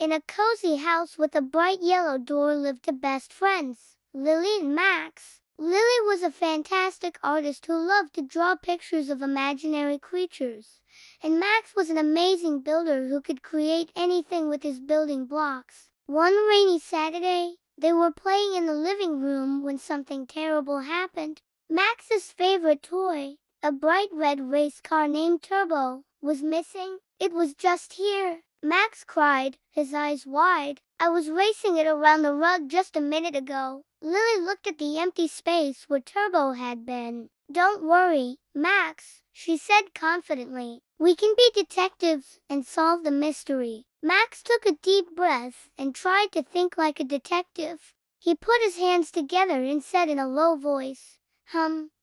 In a cozy house with a bright yellow door lived two best friends, Lily and Max. Lily was a fantastic artist who loved to draw pictures of imaginary creatures, and Max was an amazing builder who could create anything with his building blocks. One rainy Saturday, they were playing in the living room when something terrible happened. Max's favorite toy, a bright red race car named Turbo, was missing. It was just here, Max cried, his eyes wide. I was racing it around the rug just a minute ago. Lily looked at the empty space where Turbo had been. Don't worry, Max, she said confidently. We can be detectives and solve the mystery. Max took a deep breath and tried to think like a detective. He put his hands together and said in a low voice,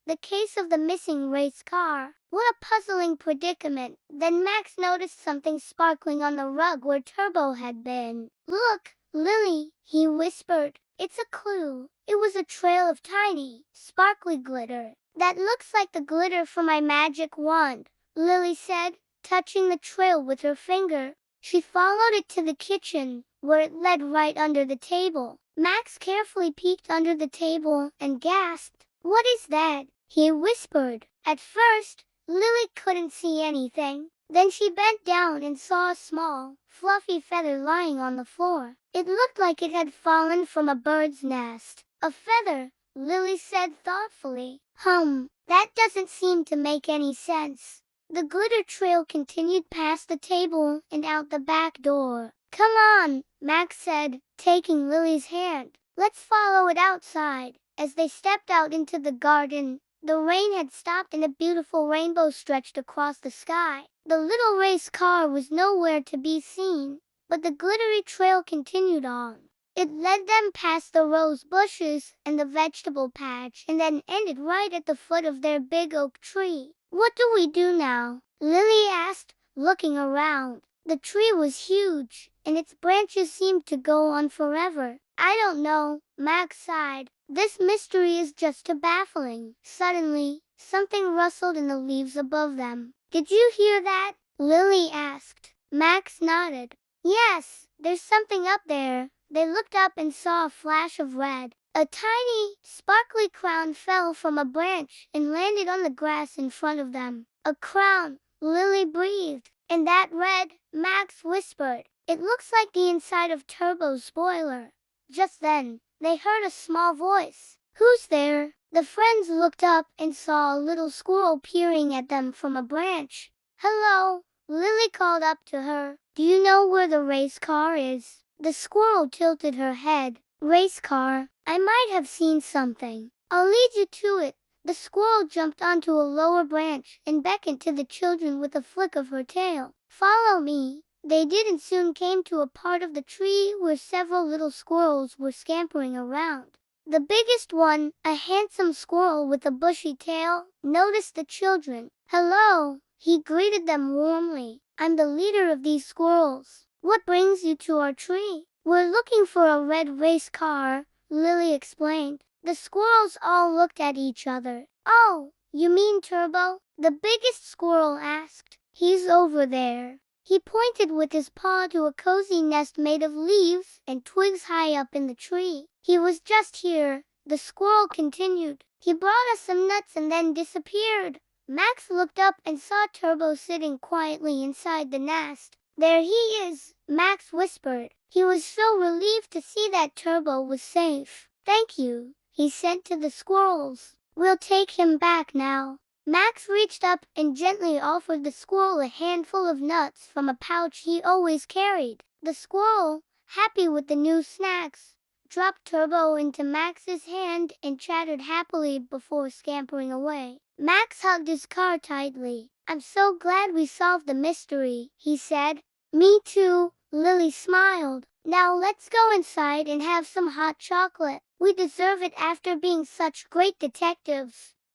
the case of the missing race car. What a puzzling predicament. Then Max noticed something sparkling on the rug where Turbo had been. Look, Lily, he whispered. It's a clue. It was a trail of tiny, sparkly glitter. That looks like the glitter from my magic wand, Lily said, touching the trail with her finger. She followed it to the kitchen, where it led right under the table. Max carefully peeked under the table and gasped. What is that? He whispered. At first, Lily couldn't see anything. Then she bent down and saw a small, fluffy feather lying on the floor. It looked like it had fallen from a bird's nest. A feather, Lily said thoughtfully. That doesn't seem to make any sense. The glitter trail continued past the table and out the back door. Come on, Max said, taking Lily's hand. Let's follow it outside. As they stepped out into the garden, the rain had stopped and a beautiful rainbow stretched across the sky. The little race car was nowhere to be seen, but the glittery trail continued on. It led them past the rose bushes and the vegetable patch and then ended right at the foot of their big oak tree. What do we do now? Lily asked, looking around. The tree was huge, and its branches seemed to go on forever. I don't know, Max sighed. This mystery is just too baffling. Suddenly, something rustled in the leaves above them. Did you hear that? Lily asked. Max nodded. Yes, there's something up there. They looked up and saw a flash of red. A tiny, sparkly crown fell from a branch and landed on the grass in front of them. A crown, Lily breathed. And that red, Max whispered. It looks like the inside of Turbo's spoiler. Just then, they heard a small voice. Who's there? The friends looked up and saw a little squirrel peering at them from a branch. Hello, Lily called up to her. Do you know where the race car is? The squirrel tilted her head. Race car? I might have seen something. I'll lead you to it. The squirrel jumped onto a lower branch and beckoned to the children with a flick of her tail. Follow me. They did and soon came to a part of the tree where several little squirrels were scampering around. The biggest one, a handsome squirrel with a bushy tail, noticed the children. Hello, he greeted them warmly. I'm the leader of these squirrels. What brings you to our tree? We're looking for a red race car, Lily explained. The squirrels all looked at each other. Oh, you mean Turbo? The biggest squirrel asked. He's over there. He pointed with his paw to a cozy nest made of leaves and twigs high up in the tree. He was just here, the squirrel continued. He brought us some nuts and then disappeared. Max looked up and saw Turbo sitting quietly inside the nest. There he is, Max whispered. He was so relieved to see that Turbo was safe. Thank you, he said to the squirrels. We'll take him back now. Max reached up and gently offered the squirrel a handful of nuts from a pouch he always carried. The squirrel, happy with the new snacks, dropped Turbo into Max's hand and chattered happily before scampering away. Max hugged his car tightly. I'm so glad we solved the mystery, he said. Me too, Lily smiled. Now let's go inside and have some hot chocolate. We deserve it after being such great detectives.